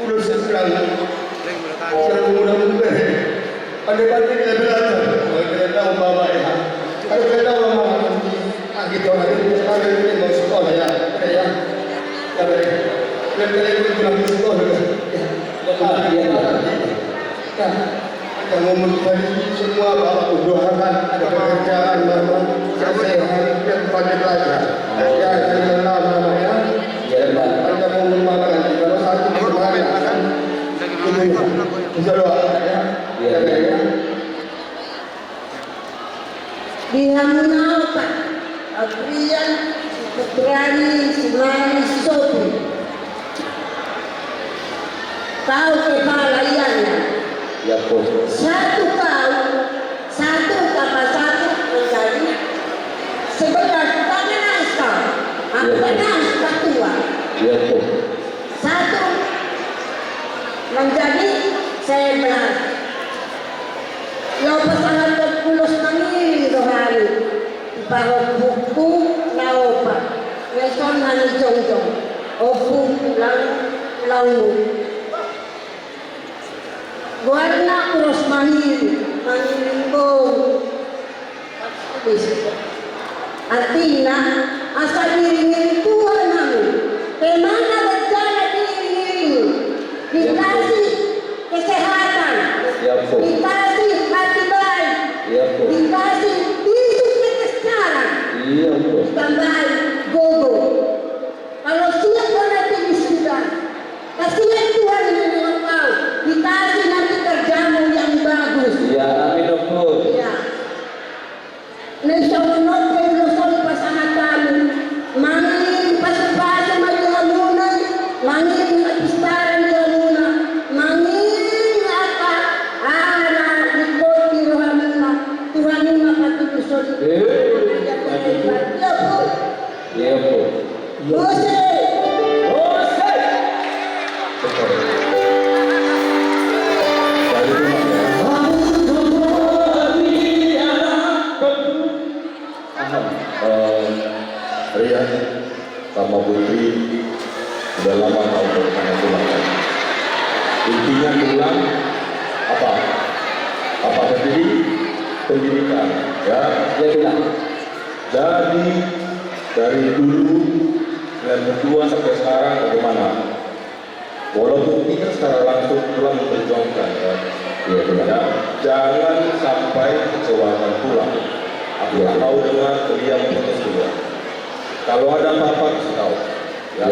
udah sekarang sekarang mudah-mudah pandai-pandai dia belajar kalau kita tahu bapak ya kalau kita tahu mama gitu hari ini sekarang ini mau sekolah ya ya kita itu bilang sekolah ya bapak ya yang memenuhi semua bapak usahakan ada pekerjaan bapak yang sehat dan pandai belajar ya jangan lama ya ya pak anda mau memakan kalau satu kemarin akan insya Allah ya ya Dihamna Pak Abrian Putrani Sulani Sopi tahu kepalaiannya ya po satu tahu satu tambah satu menjadi 11 pangeran sekarang pangeran ketua ya po satu menjadi 11 Yo pasangan terpulos nangiri dohari Iparok buku laopa Ngeson nani jongjong Opu lang launu Guarna kuros maniri Maniringgong Artinya asal diri-diri Tuhan namun Kemana berjalan diri-diri Dikasih kesehatan dikasih hati baik dikasih hidup kita sekarang tambah gogo kalau siap nanti wisuda kasihan Tuhan dengan kau dikasih nanti kerjamu yang bagus ya amin dokter ya Nesyamunot Keulosol pasangan kami mangin pasu-pasu majuamunay mangin apistaran diamuna mangin Tuhan ini mapatutusod. ya po Jose. Rian sama Putri sudah lama tahu bagaimana pulang. Intinya pulang apa tadi pendidikan ya bilang. Jadi dari dulu dan berdua sampai sekarang bagaimana? Walaupun kita secara langsung telah memperjuangkan ya, jangan sampai kecewakan pulang. Aku tahu dengan kalian protes juga. Kalau ada apa-apa kasih tahu. Ya,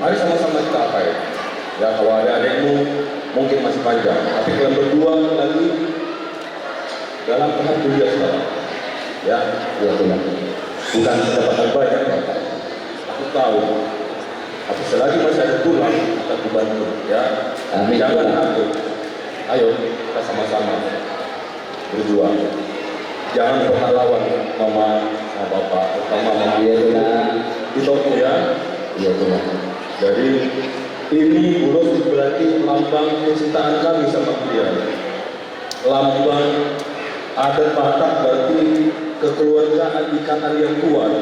mari sama-sama kita apa ya? Ya kalau ada adikmu mungkin masih panjang, tapi kalian berdua lagi dalam tahap kuliah sekarang. Ya, bukan pendapatan banyak Bapak. Aku tahu. Tapi selagi masih ada tulang akan dibantu. Ya, jangan takut. Ayo kita sama-sama berjuang. Jangan pernah lawan mama sama bapak, terutama mama di toko ya. Iya benar. Jadi ini Buros berarti lambang kecintaan kami sama dia. Lambang adat Batak berarti kekeluargaan ikatan yang kuat.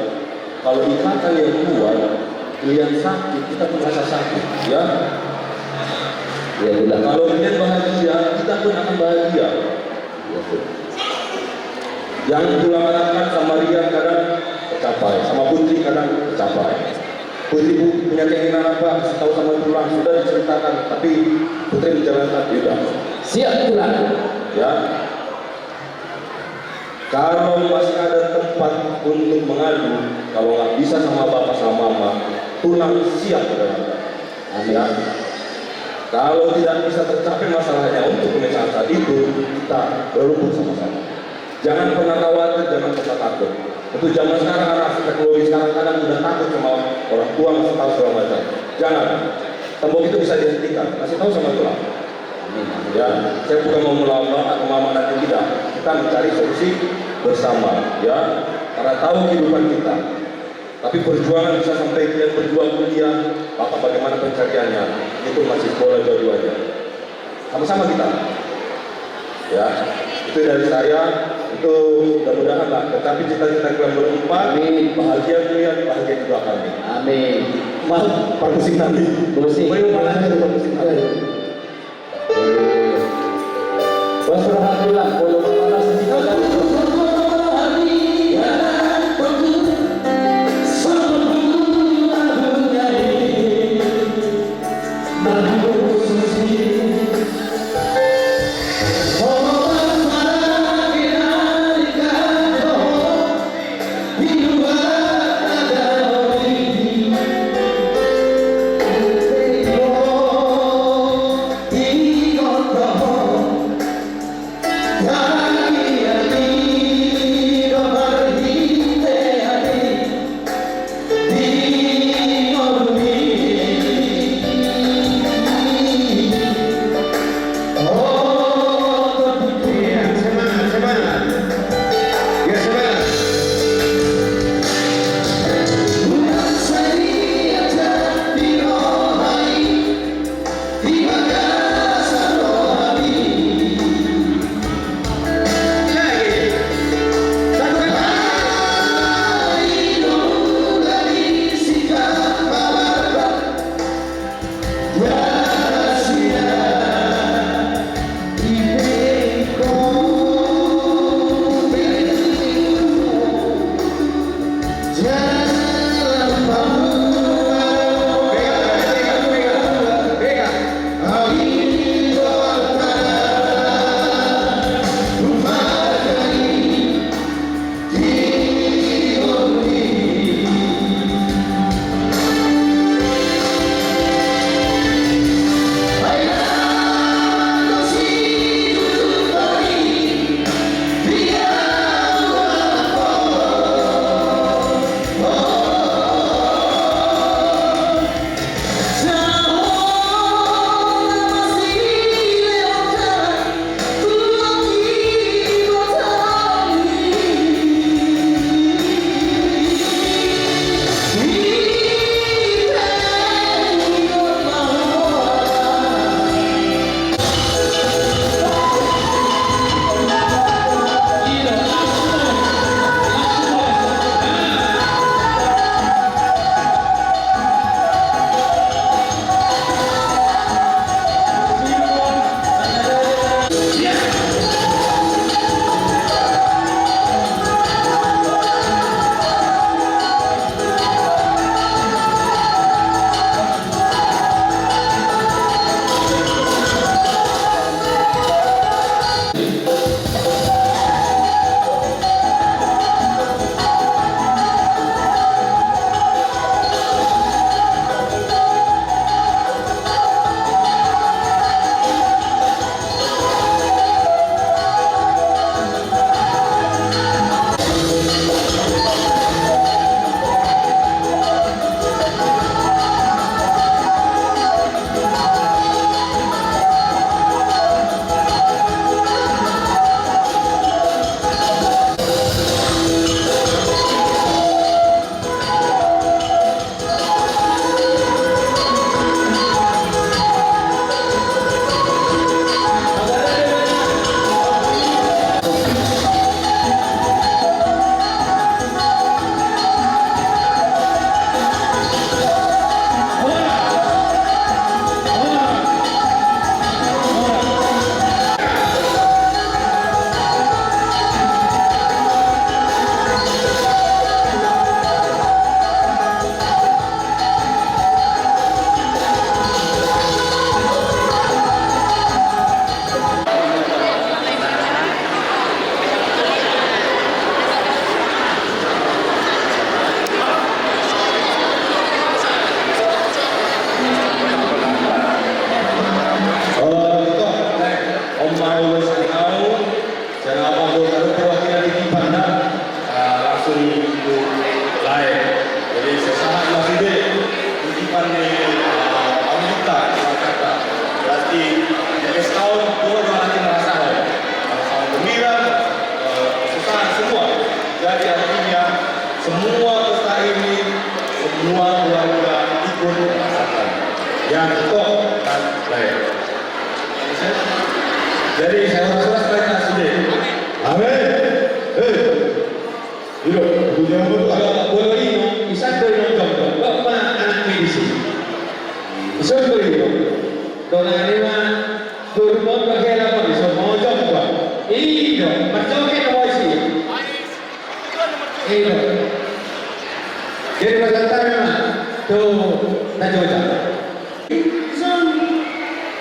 Kalau ikatan yang kuat, kalian sakit, kita pun rasa sakit, ya. Ya benar. Kalau kalian bahagia, kita pun akan bahagia. Ya, yang dilakukan sama Rian kadang tercapai, sama Putri kadang tercapai. Putri punya keinginan apa, kasih tahu sama pulang sudah diceritakan, tapi Putri menjalankan tidak. Siap pulang. Ya. Kalau masih ada tempat untuk mengadu, kalau nggak bisa sama bapak sama mama, pulang siap saudara. Ya. Kalau tidak bisa tercapai masalahnya untuk pemecahan saat itu, kita berlutut sama-sama. Jangan pernah khawatir, jangan pernah takut. Untuk zaman sekarang anak teknologi sekarang kadang mudah takut sama orang tua masih tahu segala macam. Jangan. Tembok itu bisa dihentikan. Kasih tahu sama Tuhan. Ya, saya bukan mau melawan atau mama nanti tidak. Kita mencari solusi bersama, ya. Karena tahu kehidupan kita. Tapi perjuangan bisa sampai kalian berjuang kuliah, apa bagaimana pencariannya, itu masih sekolah dua-duanya. Sama-sama kita. Ya, itu dari saya. Itu mudah-mudahan lah. Tetapi cita-cita kalian berempat, bahagia kalian, bahagia juga kami. Amin. Maaf, perpusing nanti. Pusing. Perpusing nanti. Jadi saya harus mereka sendiri. Amin. Duduk. Punya bola ini, isang dari nonton. Bapak anak medisi. Isang dari itu. Kalau ada mah turun pakai apa? Bisa mau jumpa. Ini Io, ma ciò che non vuoi sì. Io. Jadi berkata memang tu tajudan. Isang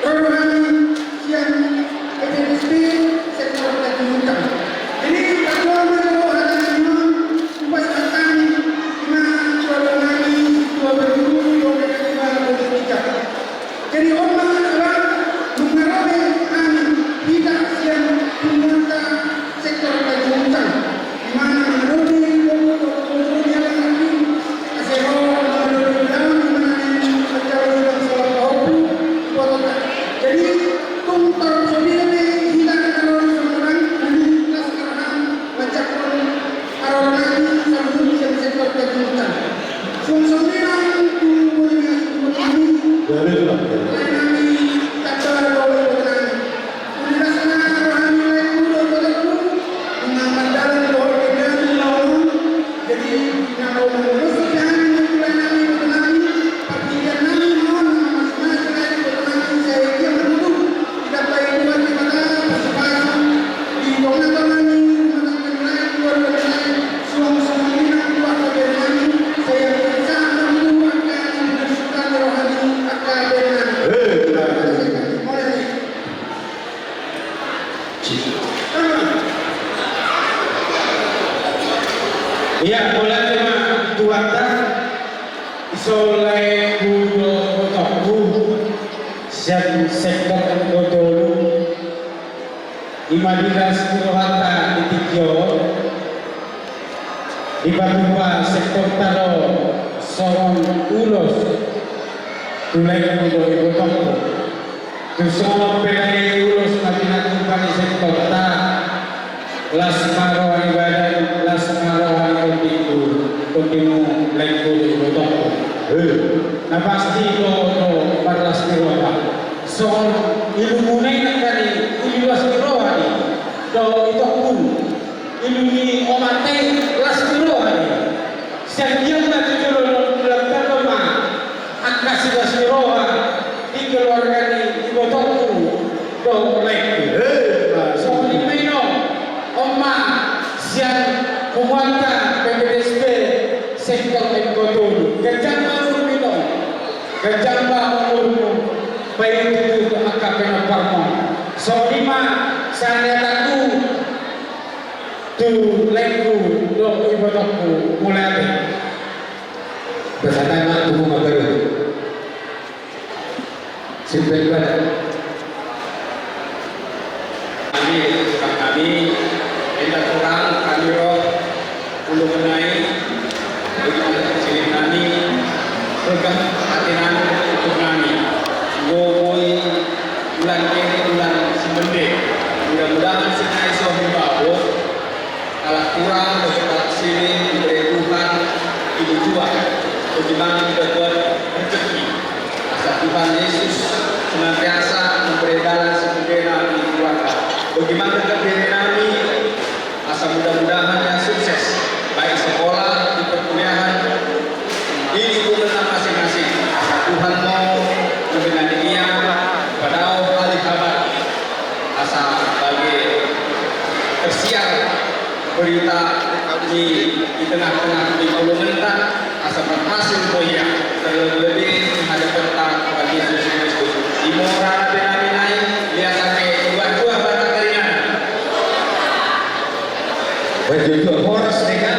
rohani yang PPSB sektor kejurutan. Jadi agama rohani memang ubah kami dengan rohani dua berguru yang berkaitan politika. Jadi orang adalah mengaruhi kami tidak yang meminta sektor kejurutan. Di mana menurut Iya, mulai tema tuata isolai budo botoku siap sektor bodolu imadinas kurohata ditikyo di Batuba sektor taro sorong ulos tulai budo botoku tusong pelai ulos madinatupani sektor ta las maro ibadah las maro continuo lengko di botoku. Na pasti do parlas kiroha. So ilumunay na kani iluwas kiroha ni. Do ito pun iluni omate las kiroha ni. Siya diyan na tujulo lang ma akas las kiroha di keluarga ni di botoku do lengko. So limeno oma siya kumanta PPSB sektor ekonomi kerjaan baru minum kerjaan baru baik itu akan kena parmo so lima saya tahu tu lengku do ibadahku mulai bersama dengan tubuh materi simpan pada kami tidak kurang kami roh ulu menai bagaimana kecilin kami berkah hati kami untuk kami ngomoi bulan ini bulan semende mudah-mudahan senai suami bawa kalau kurang berkat sini diberi Tuhan hidup jual bagaimana kita buat rezeki asal Tuhan Yesus senantiasa memberi jalan sebagaimana di keluarga bagaimana kebiri kami asal mudah-mudahan yang sukses baik sekolah di perkuliahan di lingkungan masing-masing asal Tuhan mau memberi dia pada ahli kabar asal bagi tersiar berita di tengah-tengah di kolomenta asal berhasil boya terlebih menghadap tentang bagi Yesus Kristus di moral benaminai dia sampai dua-dua batang keringan Baju horas dengan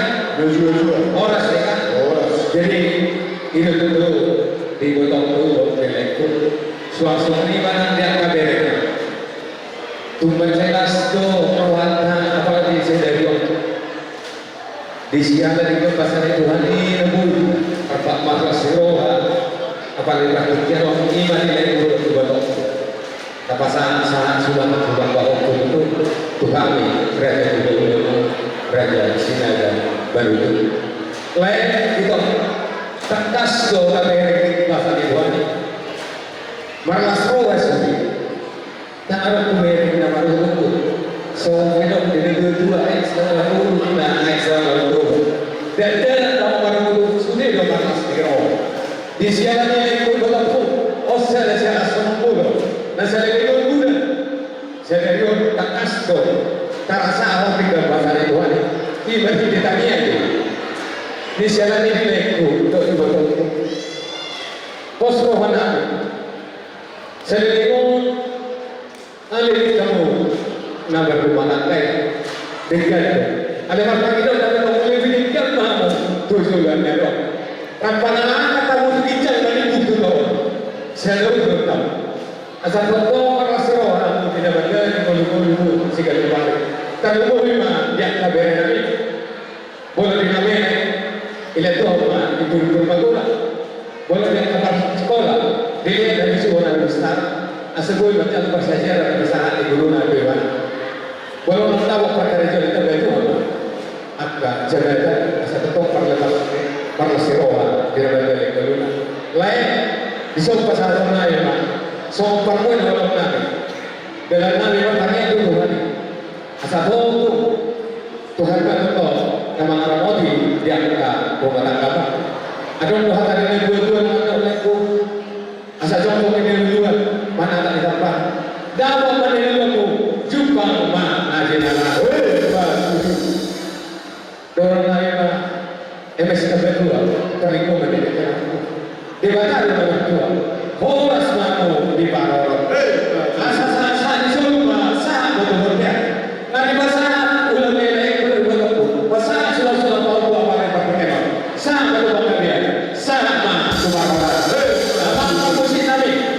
horas dengan horas. Jadi itu dulu di botol dulu itu suasana ini mana dia kabarnya. Tumben jelas tuh perwatan apalagi saya dari di siang dari itu pasal Tuhan ini nebul apa makhluk siroha apalagi rakyat orang iman nilai itu botol. Kapasan sangat sudah bahwa itu Tuhan ini kerja dulu. Raja Sinaga baru itu. Lain itu tekas do kami bahasa di Tuhan. Malas roas ini. Tak ada kumeri nama itu. So minum dari dua ekstra dulu na ekstra dulu. Dan dia nama itu sudah do malas dikau. Di siangnya itu berlaku. Osel saya asal mulu. Nasi lagi dulu. Saya dari tekas do. Terasa iba ditanya itu. Di sana ini leku untuk ibu itu. Pos rohan aku. Selingkuh alih kamu nabar rumah tangga dengan ada orang itu dapat memilih kan mau tujuan itu. Rampana kamu bicara dari buku itu. Selalu bertamu. Asal foto rasio orang tidak benar kalau sikap balik. Kalau memang dia kabar ini boleh dinamai ilah tu apa itu berbaguna. Boleh dia kabar sekolah dia dari sekolah besar. Asal boleh baca bahasa sejarah di saat di guru nabi mana. Boleh orang tahu perkara itu itu apa. Agak jaga asal betul perlepas sekolah di dalam guru lain. Isang pasal na yun, so pangkuin walang namin. Dalam namin ang tanya itu Tuhan. Asa po Tuhan ka ito na mga ramoti di angka pumatang ka. Adong Tuhan tadi na buwan ng mga ko. Asa jong ko kiniluluan, manata ni Tapa. Dapat maniluluan ko, jupang ma-nasinala. Dorang na yun na, MS-2, kami ko maniluluan ko. Di ba tayo naman ito? Horas na ako di Paroro. Asa di summa sa motobornya. Nga di ba sa ulang nila yung ko? Sa sila-sila pa ako ang mga pagkakema. Sa motobornya. Sa mga sumarara. Ang pagkusin namin.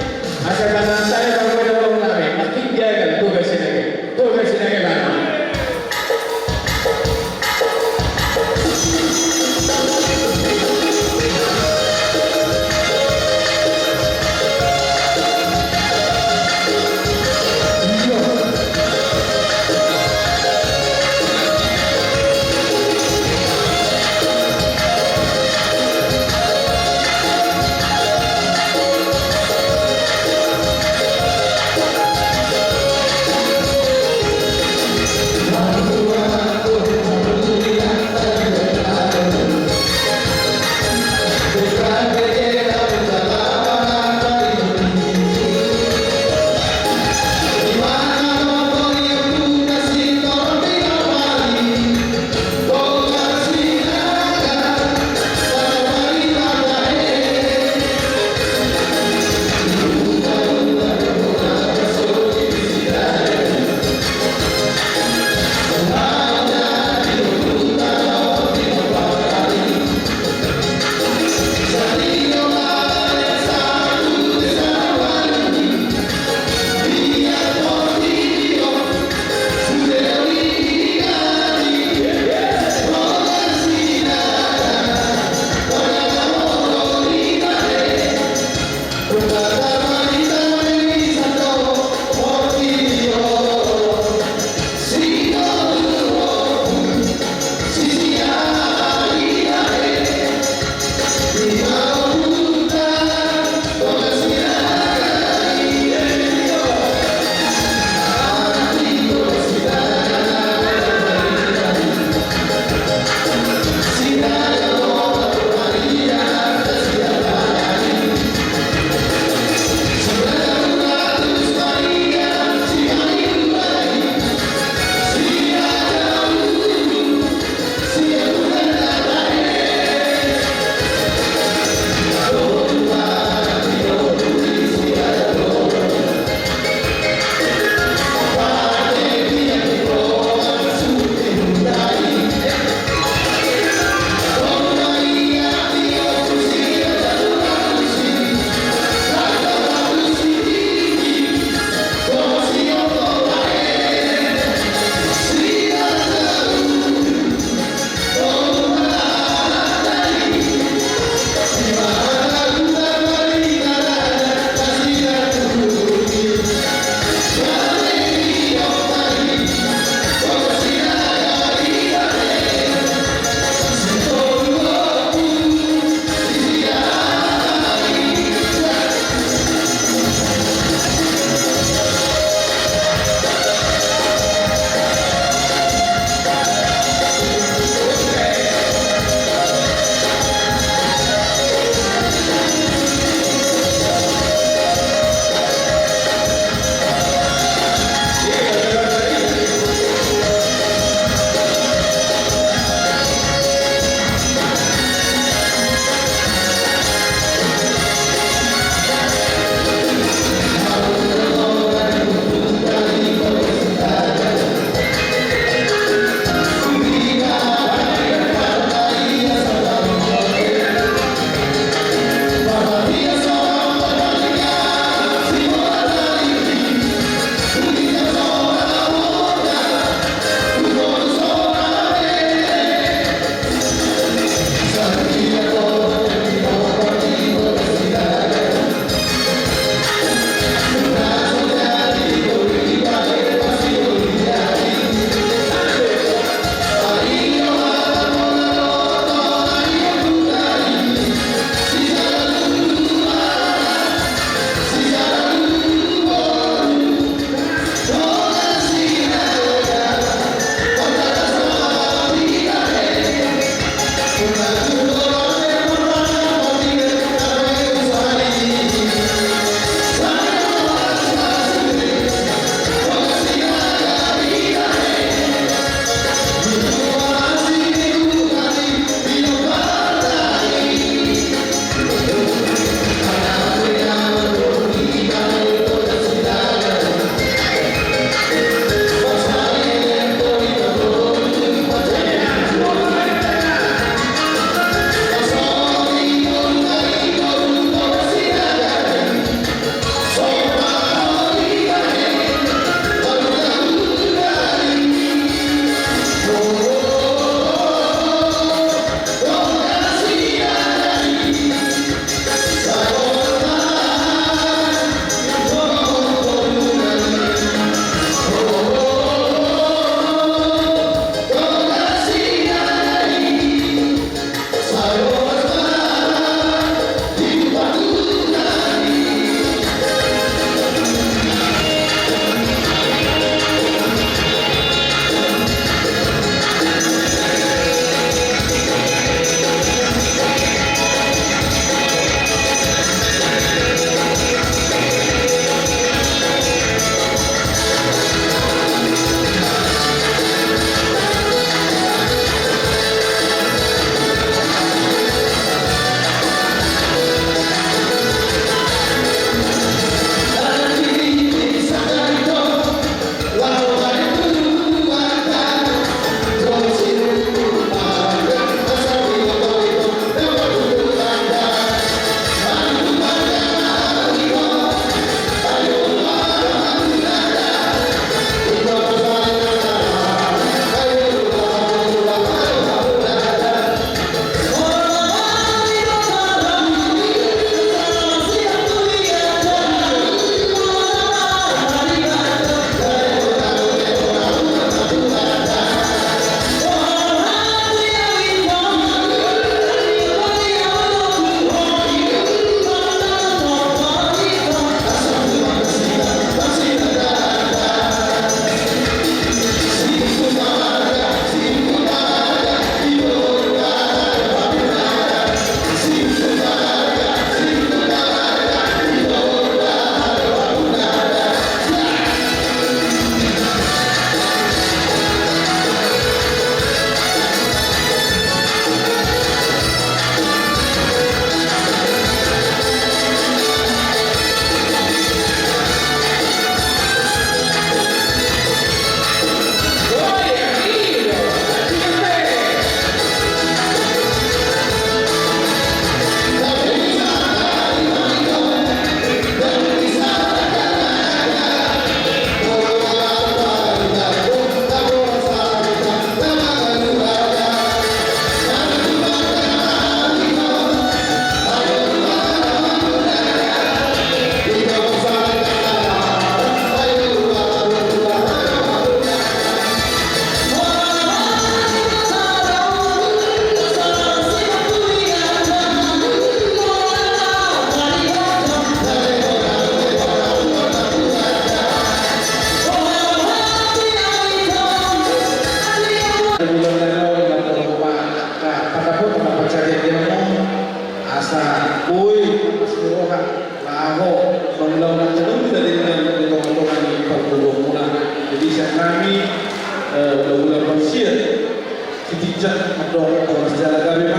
bijak atau sejarah kami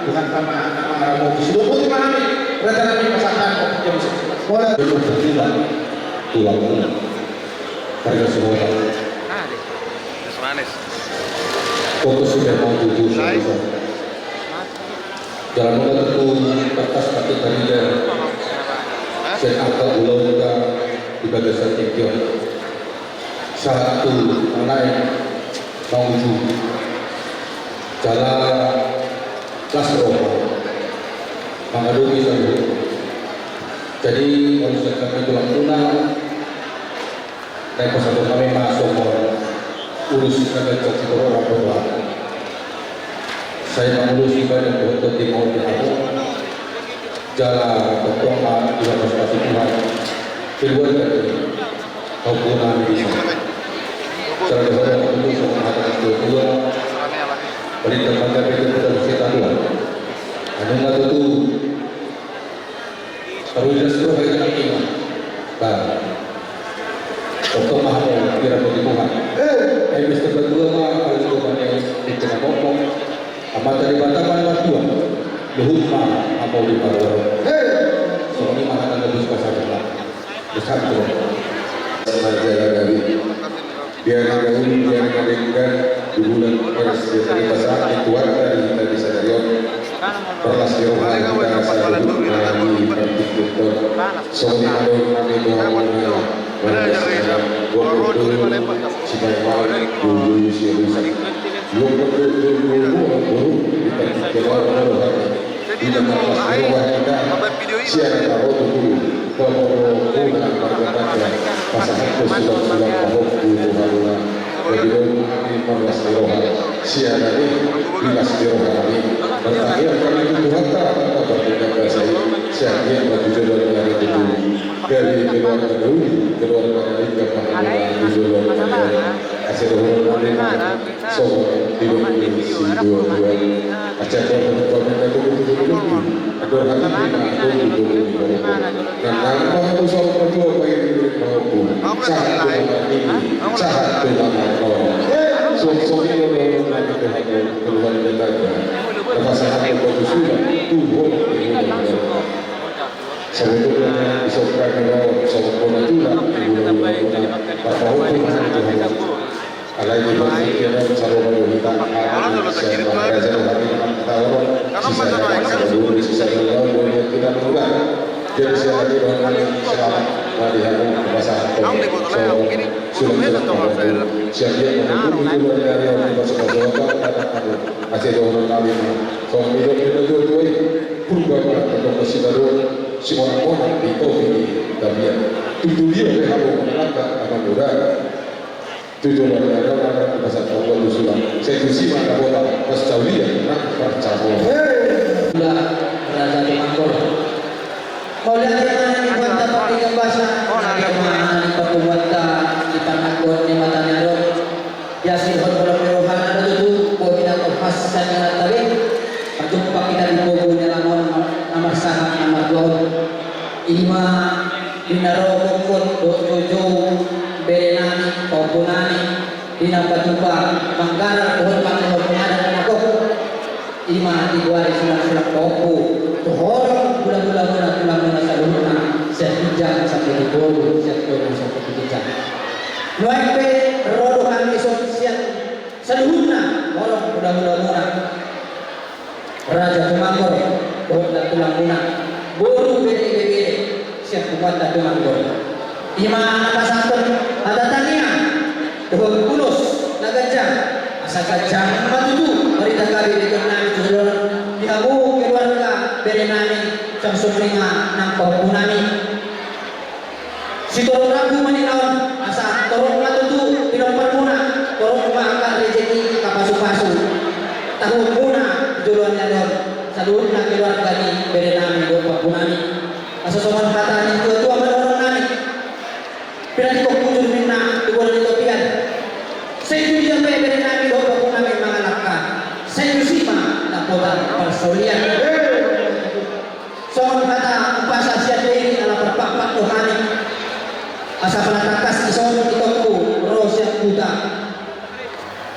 bukan karena mau disuruh putih kami rencana kami pasangan yang bisa boleh belum terlibat tulang harga semua fokus sudah mau tujuh jalan muda tentu kertas kaki tadi dan angka ulang juga di bagasan tinggi satu mengenai menuju jalan Lasro mengadungi satu. Jadi kalau kami tulang tunang naik pesawat kami masuk urus kami ke orang tua. Saya mengurus ibadah untuk di mau aku jalan bertolak di atas kasih Tuhan keluar dari hubungan ini. Cara berdoa untuk semua hati kedua beri tempat itu kita bersihkan Tuhan. Ada nggak tu perlu seluruh hari nanti bah untuk mahu kira bagi Tuhan. Episode kedua mah kalau Tuhan yang di tengah ngomong amat dari bataman dua luhut mah apa di bawah. Soalnya mah akan lebih pasal besar tu. Sengaja dari biar dahulu biar kalian di bulan Maret dari pasar itu ada kita di Sadarion perlas di rumah kita selalu di pertiktor soalnya kami doa dulu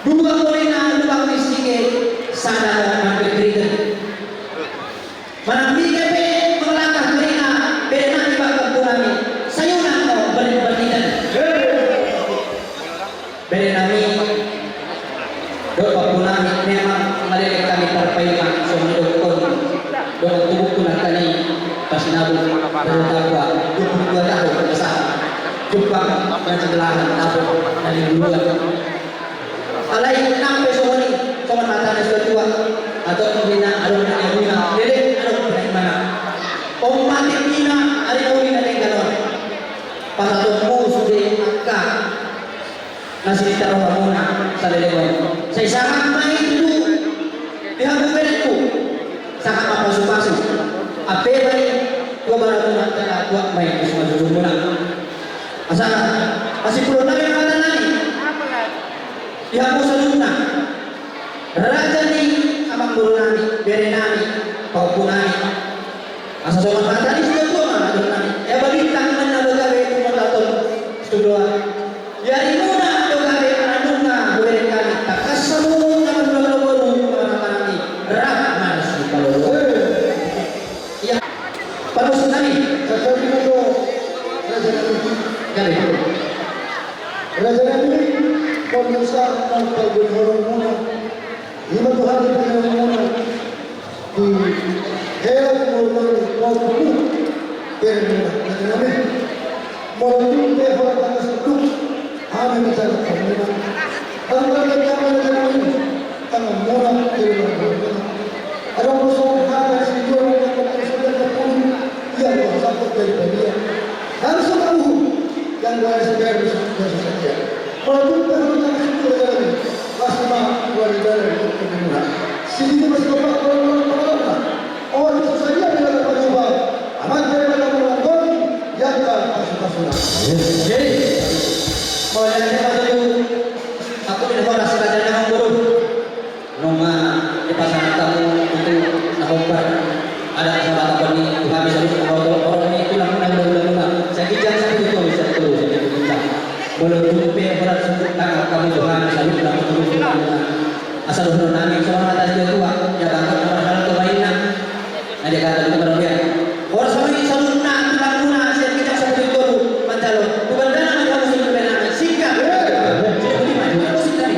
Dua boleh na lubang misike sana hampir kritik. Manambigan pe mengelakah mereka beda tiba kami. Sayunan kau bertidan. Beda nami doa punami memang mereka kami terpaikan semua dokter doa tubuh punah kali pas nabung bertakwa 22 tahun besar jumpa dan sebelahan nabung dari duluan alai nampe sohoni sohon mata dan tua atau pembina alun yang lele alun mana mati pina ari nawi na galon para domo sudah angka nasi ditaruh muna sa lelewan sa isang may dulu dihabukan sangat papasu-pasu ape bay ko barato na tala tuak may semua muna asal masih pulau na yung kata nani dihabu sa luna raja ni amang guru nani bere nani paupu nani asal sobat kata ni sudah tua mana guru nani balitang man na bagawe kumataton studoa yari muna bagawe anunga bere kami takasamu na maglalawaru mga kanani rahman si kaloro iya panusun nani Sasabi na to, Raja Nabi. kali Raja Nabi, pemirsa ng pagbunuran muna. Lima Tuhan pinanong muna. Di hewan muna ng pagbunuran. Pero muna, Raja Nabi. Maraming hewan ang nasabduk. Amin sa pagbunuran. Ang magandang Raja Nabi, ang muna pero muna. Ada musuh ada sejauh yang sudah terpulih yang bersangkut dari dunia. Harus tahu yang boleh segar bisa saja. Walaupun perhutang sudah jalan, masih mah wanita yang kebenaran. Sini masih bapak orang. Oh itu saja adalah percoba. Amat daripada menonton yang tak pasukan. jadi mau yang kita dulu aku tidak mau rasa raja yang buruk noma di pasangan tamu itu nahombar ada kesempatan ini Tuhan bisa orang ini tulang mudah saya kijang seperti itu bisa terus jadi bincang belum jumpa berat sebut tangan kami Tuhan salut dan terus asal usul nami semua atas dia tua ya bangga orang hal kebaikan ada kata itu berlebihan orang sama ini salut tulang mudah saya kijang seperti itu mencalon bukan dana macam musim benar sikap seperti mana musim tadi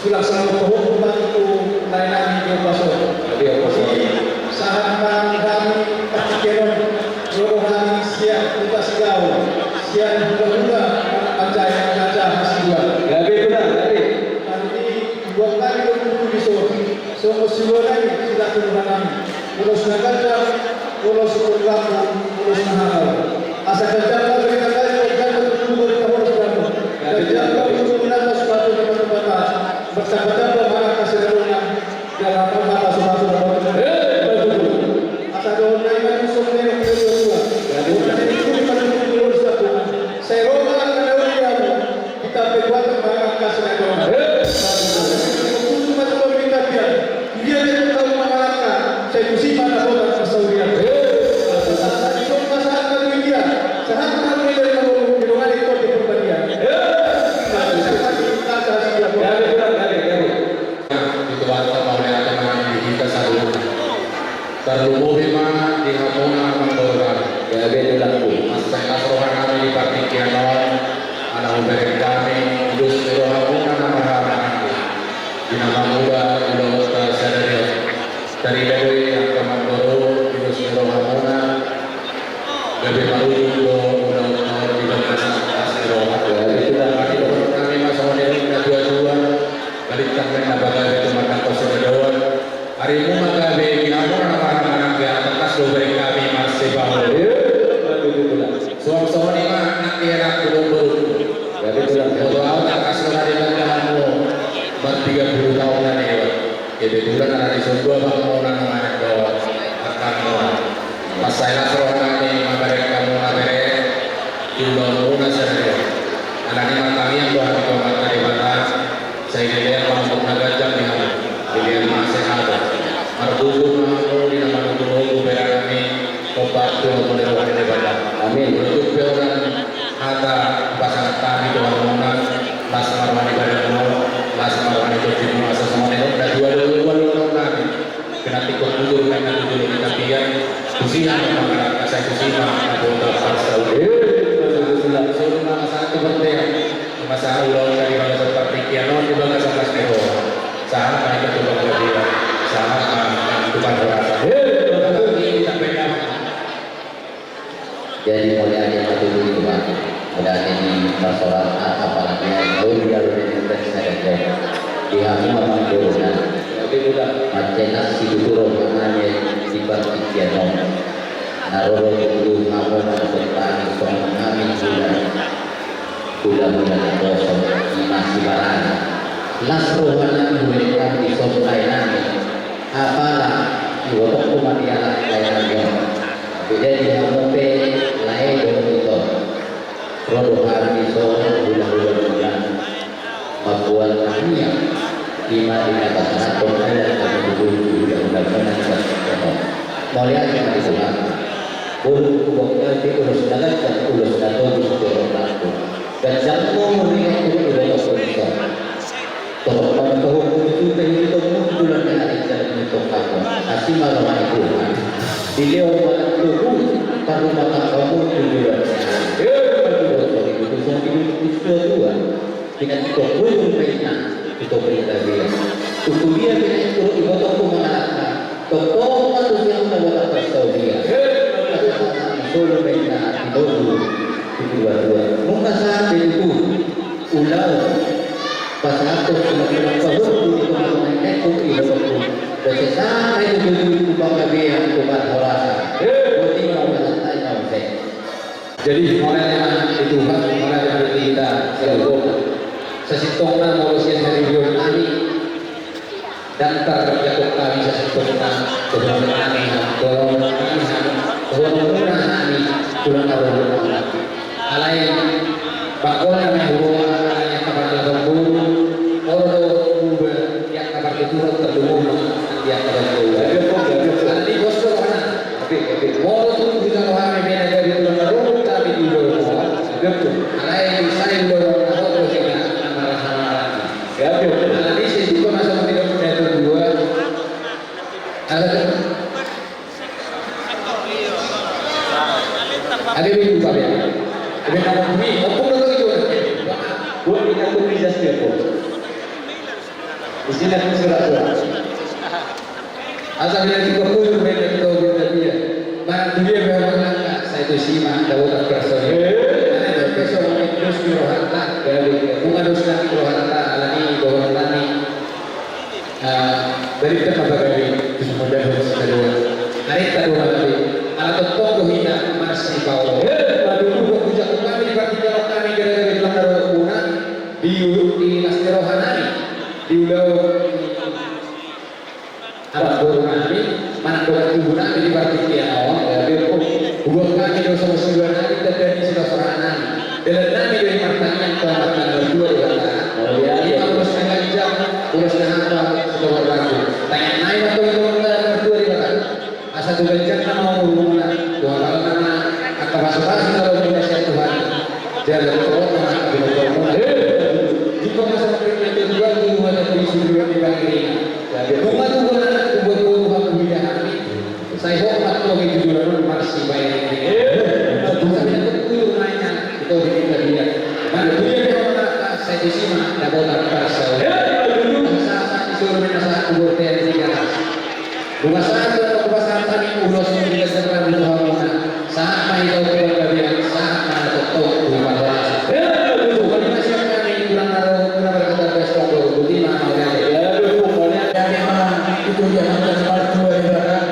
sudah selalu berhubungan itu layanan di pasar. Jadi apa sih? Saat kami kepikiran seluruh kami siap kita segala siap juga percaya baca hasil. Gabi benar, gabi. Hari ini 2 kali berkumpul di sini. Semua siwa lagi sudah turun kami. Pulau Sunagaja, Pulau Sukurlaku, Pulau Sunahal. Asa kerja kita kali kerja berkumpul di Pulau Sunagaja. Kerja untuk menambah suatu tempat-tempat bersama-sama dengan keseluruhan dalam mata suatu asa doon na iman yung sumere ng Diyos. Doon na ito yung panagpupuloy sa Tuhan. Sa Roma ang kanawin mo, kita pagwat ang mga kaso na doon. Kung sumatulog ka yan, hindi yan ito taong makalaka sa ilusipan na doon at kasawiyan. At isang masahan na doon yan, sa hapon na doon yan na binungan ito at ipurban yan. Itu atau oleh teman kita selalu terlumuri mana di hapuna membawa ya beda laku masa rohan kami di partikianon anak uberi kami dus rohapuna nama kami di nama muda udah tersadar dari dewi yang teman baru dus rohapuna lebih baru udah di dalam kasih rohan ya itu kami masuk dari dua balik kami nabaga itu makan kosong doang hari ini maka bagi orang-orang yang atas dobel kami masih bangun suam-suam ini mah nanti enak belum jadi kalau awal atas sudah di belakangmu ber 30 tahunan ya jadi bulan ada di sebuah bangunan mana doang akan pas saya seorang ini mengabari kamu mengabari di bangunan saya anak ini kami yang doa di bawah dari batas saya dilihat mampu mengajar di mana dilihat masih ada marbubu mampu di nama Tuhan berani obat Tuhan menerima di badan amin untuk orang ada pasangan kami Tuhan menang las marwani badan mau las marwani jadi masa semua itu ada dua kami kena tikut dulu karena dulu kita biar usia mengangkat saya usia ada untuk pasal sudah masalah kepentingan masalah ulang dari bahasa partikianon di bangsa kelas nero saat mereka coba berbeda saat bukan berasa ini sampai kapan Jadi mulai ada dulu itu Pak. Udah ini masalah apalagi yang di dalam saya di hati memang turunnya. Tapi udah macam si turun karena di partikianon. Naroro dulu kamu masuk tani soal kami sudah mulai kosong masih barang lasrohana mereka di sopai nami apalah iwotok kumatiala layanan yang beda di hamope lain dong itu rodo hari so bulan mabuan kami lima di atas atau ada satu dulu udah mau lihat yang di sana bulu kuboknya di urus dagat dan urus dato di seluruh laku dan semua melihat itu udah bisa kalau tahu itu itu bulan hari dan itu kamu asli malam itu beliau malam tubuh karena mata kamu bulan itu sampai dua dengan itu belum pernah itu berita dia itu dia dengan itu ibu aku mengatakan toko itu yang membuat dia belum pernah itu dua-dua muka saat itu ulau pasal itu semakin kau di mana itu itu dan sampai itu bapak dia itu berorasa jadi mau tanya jadi orang itu kan orang yang kita selalu sesitongna manusia dari dunia ini dan terjatuh kami sesitongna kebenaran kami kalau kami kurang tahu alai bakola na huwa yang kabar lambung oro ubah yang kabar itu terdumun yang kabar itu nanti bos corona tapi mau tuh kita orang beda dari lambung tapi itu betul alai saya baru tahu juga marah-marah ya betul nanti sih juga masuk tidak itu dua ada minggu Pak ya. Ada nama bumi, opung itu. Buat kita tuh bisa setiap Sila ko surat-surat. Asal dia juga pun beda kita dia. Mana dia berapa saya itu simak dapat kerasa. Ada kerasa terus dirohata dari bunga dosa dirohata alani dohani. Dari tempat bagi kemudian harus kedua. Hari kedua lagi. Alat toko hina masih bawah. Lalu juga puja kami bagi jalan kami gara-gara dalam darah guna di nasrohanani di ulau alat borunani mana doa guna di bagi awal ya biarpun buat kami dosa musibah nanti terjadi sudah sorangan dalam kami dari pertanyaan keempat berdua di kata lima urus dengan jam urus dengan apa sudah berlaku tanya naik atau itu berdua di kata asal tuh bencana nama hubungan dua kali nama akan masuk-masuk kalau Indonesia Tuhan jalan terowongan jika masa itu juga hubungan dari sudut di bangkiri bunga itu bukan anak buat Tuhan kebijakan saya hormat tuh itu juga masih baik bukan itu nanya itu kita lihat mana dia berkata saya di sini dapat terpaksa saat disuruh minta kubur tadi bunga saat atau kebasan tadi ulos tidak serta Tuhan saat mai tahu kebahagiaan saat mana tetap Tuhan bukan masyarakat yang kurang berkata besok bukti mana dari mana itu dia hantar martu ibarat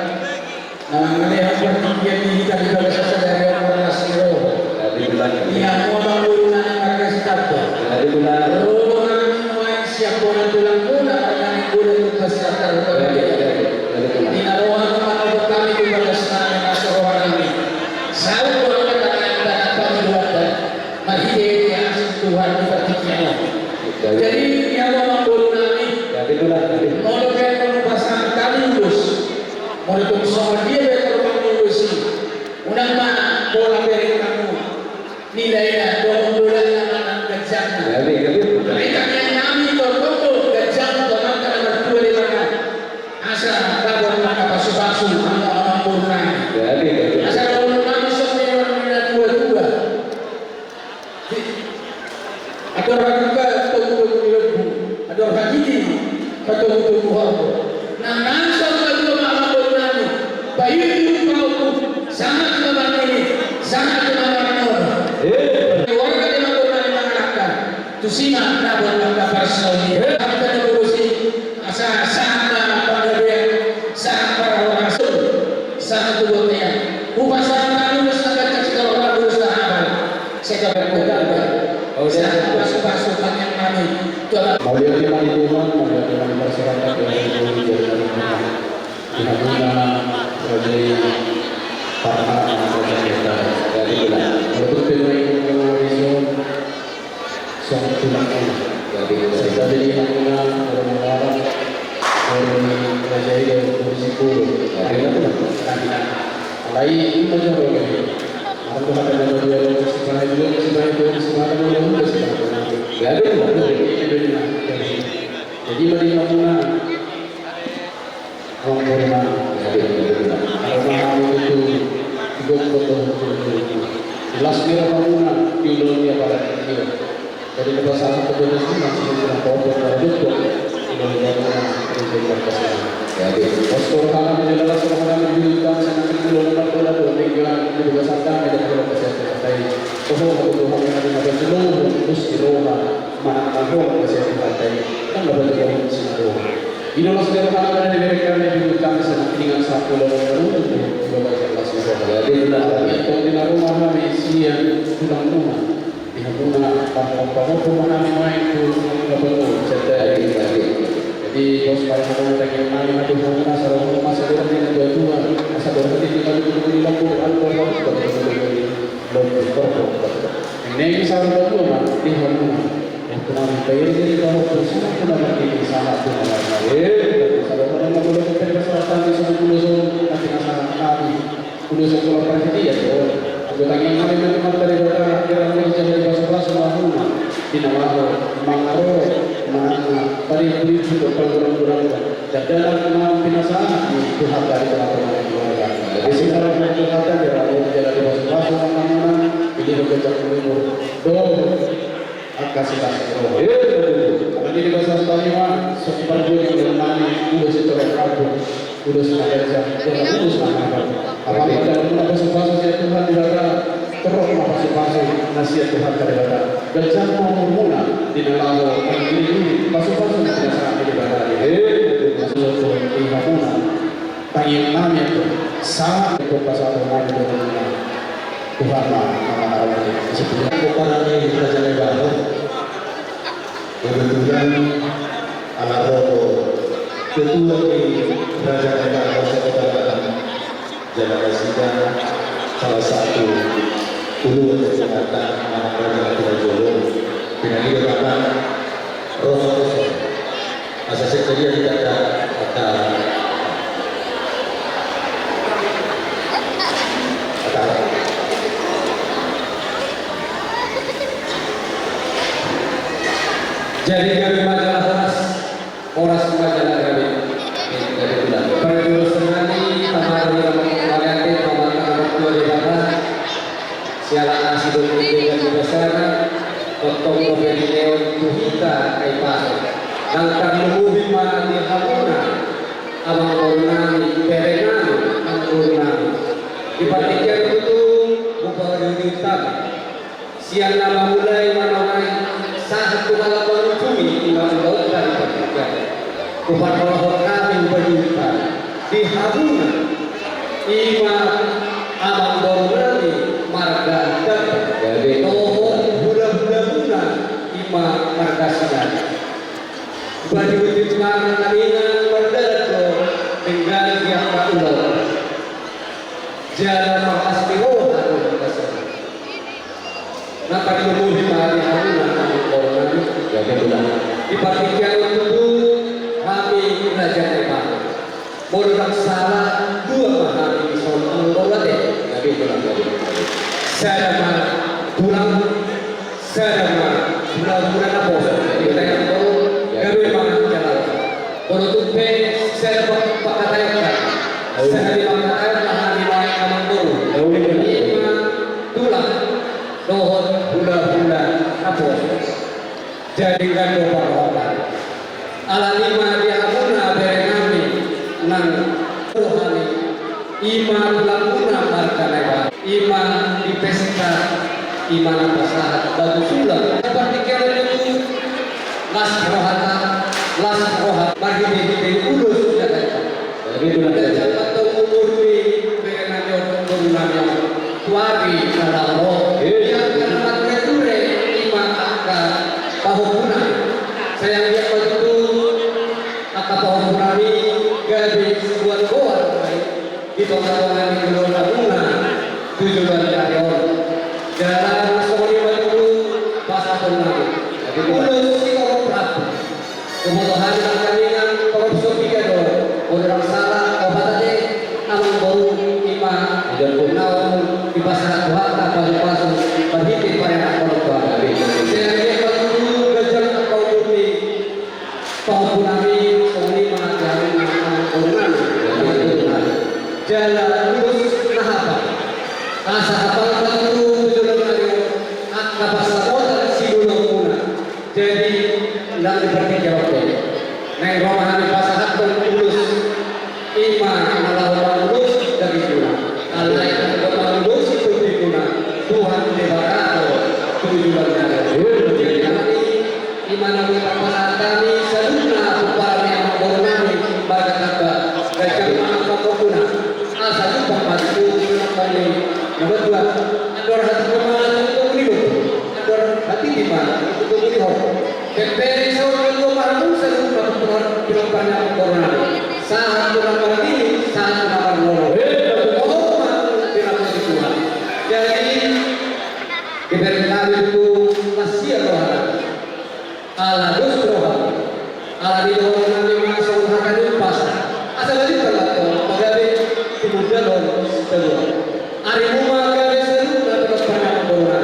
nah melihat pertigaan ini kita juga bisa sadari orang asiro yang mau bangunan pakai starter orang yang siap orang tulang guna orang yang guna itu starter di naruhan mana kami juga kesenangan yang asiro ini selalu orang kata-kata apa dibuat mahide yang Tuhan dipertikinya jadi yang mau bangunan ini mau pasangan kali urus mau sama dia kalau kamu urus unang mana bola beri kamu nilainya $20 anak gajahnya mereka yang nami toko gajah untuk makan berdua di mana asal kabur maka pasu-pasu anak-anak bola asal kalau nami semuanya orang dua-dua ada orang juga tunggu-tunggu ada orang gini betul-betul nah langsung kedua malam berani bayu itu kau sangat lebar ini sangat lebar orang warga di malam berani mengalahkan tu singa tak berlangkah personi kita diurusi asal sangat panggil sangat para orang sangat tubuhnya upasan kami sangat kecil orang berusaha apa saya berpegang sangat pasukan yang kami Maulia di Tuhan, maulia di masyarakat yang menjadi Dihaduna sebagai para anak kita dari bulan. Untuk pemain Malaysia, sang tulang dari saya dari Dihaduna orang-orang dari Raja dan Kursiku dari mana? Lain itu macam apa? Aku ada nama dia sebagai jadi mari muna orang itu jelas dia muna dunia pada dia dari lepas satu kebenaran masih tidak tahu pada betul dunia jadi pastor kami jelas orang dibilang sangat kilo lepas dengan dibesarkan dengan kesehatan tadi oh Tuhan yang ada seluruh terus di rumah mana tahu kesehatan tadi kan dapat yang seluruh ini loh segala hal yang diberikan dibilang sangat dengan satu lalu juga jelas jadi itu di rumah kami siang pulang rumah di rumah papa rumah kami main itu betul jadi bos pada kamu pengen main atau mau asal rumah saudara dengan dua asal saudara tinggal di lampu alkohol ini saudara dua di rumah kemarin bayar jadi kalau bersama kita bagi sangat benar saudara mau boleh kita selatan di sana dulu nanti masalah kami dulu sekolah pergi ya aku tanya kami memang dari kota yang mau jadi bahasa semua rumah di nama mangaro tadi beli juga program-program dan dalam kemampuan pinasaan itu hak dari teman-teman keluarga. Jadi sekarang kita kata dia mau menjadi bos-bos orang-orang ini bekerja umur dong kasih kasih. Jadi di bahasa Taiwan sekitar 2 nami udah secara kabur udah semakin udah semakin apalagi dalam pasal-pasal Tuhan tidak ada terus pasal-pasal nasihat Tuhan kepada dan jangan mau mula di dalam ini pasal-pasal tidak sangat ibadah pasal mula tayang nami itu sangat untuk pasal nami Tuhan nama sebelum kepada ini kerajaan baru kebetulan anak roh ketua di kerajaan baru sekolah jalan sidang salah satu ulu kesehatan anak raja Jolo dengan dikatakan roh asas kerja tidak ada kata jadi kami majalah Horas majalah kami dari bulan periode senani tamar di magante pemakaman waktu di mana siala asidul dengan besar potong video tuhita kai pas langkah mengubi mana di hamuna abang korunani perenani angkurunani dipatikkan itu bukan diutak siang nama mulai mana saat kita bumi dengan laut dan pertigaan kepada Allah kami berjumpa di Haruna ima alam dorani marga dan dari tohon budak-budak ima marga sinan bagi wujudkan kalingan berdato dengan yang Allah jalan mengastiroh maka diumuhi di Haruna dipastikan itu kami kerajaan Nepal modal salah 2 mahal di soal Bawade tapi saya pulang bulan apa kita yang tahu kami memang jalan untuk saya pakataykan saya dipakataykan mahal di lain kamang baru tulang dohon bulan apa jadikan doa Allah ala lima dia amuna berenami nang rohani iman lakuna markanaya iman di pesta iman apa sahat batu sulam seperti kalian itu las rohat bagi di udus jadikan jadi itu dapat umur di berenami orang yang tuari dalam roh yang akan meture iman akan pahuna sayang dia begitu akap pahuna ini gadis buat goa di tengah-tengah di gelora bunga tujuan dari orang jalan sore begitu pasal pahuna ulus si orang prabu kebutuhan kalian korupsi tiga dong orang salah obat aja namun baru iman dan punau di pasar Tuhan apa di pasar berhenti pada orang tua Pahunami soni mengajarin anak-anak jalan lurus nahapa asa apa itu tujuan dari apa sahaja si guna jadi tidak dipercaya jawabnya neng romahan pasahat lurus iman malah lurus dari guna Allah yang lurus itu diguna Tuhan dibakar tujuan dari jadi iman Nabi Muhammad kami saduna upaya yang bernami berkata dan mana pokoknya asal pembantu kami nomor 2 ador hati kemana untuk hidup ador hati di mana untuk hidup keperi seorang itu mahu saduna bilang banyak corona saat nomor ini saat nomor 0 bilang Tuhan jadi diberi kami itu masih rohani ala dos rohani ala di dalam nanti masuk akan pas asal lagi kalau pagawe kemudian kedua hari rumah gawe seru dan terus pernah berdoa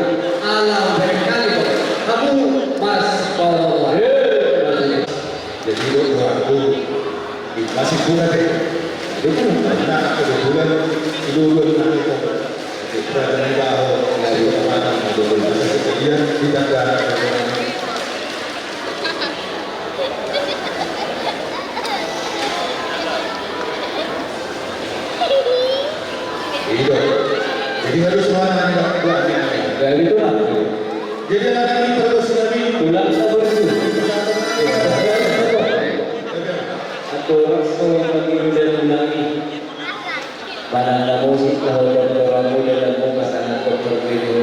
ala berkali kamu mas bawa jadi doa aku masih kurang deh itu karena kebetulan itu nanti kerajaan baru dari mana kemudian tidak ada Jadi lagi terus nabi. Tulang sabun itu. Atau rasul bagi dan lagi. Mana musik kalau orang muda dan pasangan berbeda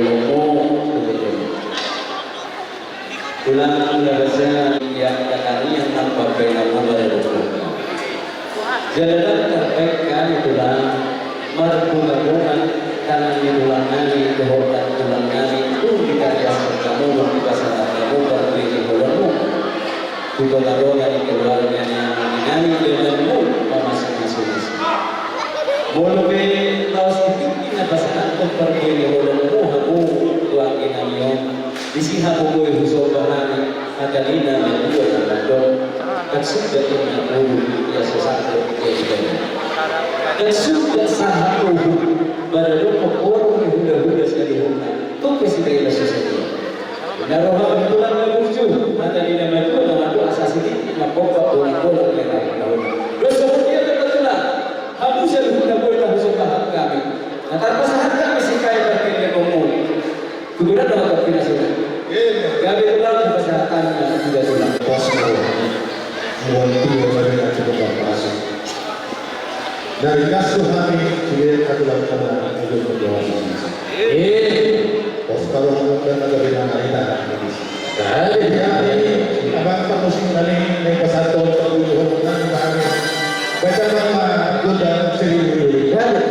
tulang bahasa yang katanya yang nampak bina muda dan jalan terbaikkan tulang marguna tangan di tulang nani kehormatan tulang nani itu dikarya kamu di pasangan kamu berbeda bolehmu juga lalu yang keluarga yang nani denganmu masing-masing boleh laos itu kita pasangan berbeda bolehmu aku tuang inamion di sini aku boleh usul bahan adalina dan dua dan dan sudah ini ya sesuatu dan sudah sahatu baru orang yang sudah sekali huna tuh presiden sesuatu naroha betulan berbuju adalina dan dua dan asas ini mapokok bola yang lain dosa dia betulan habis yang sudah boleh usul bahan kami nah tanpa sahat kami sih kaya berpikir umum kemudian dalam kombinasi gabi ulang kesehatan dan juga tulang Posko Muanti Wajarina cukup berpasa. Dari kasus kami sudah adalah kemenangan untuk berdoa. Posko dan negara kita. Dari hari abang musim kali naik pesawat terbunuh dengan kami. Baca nama Gunda Sri. ada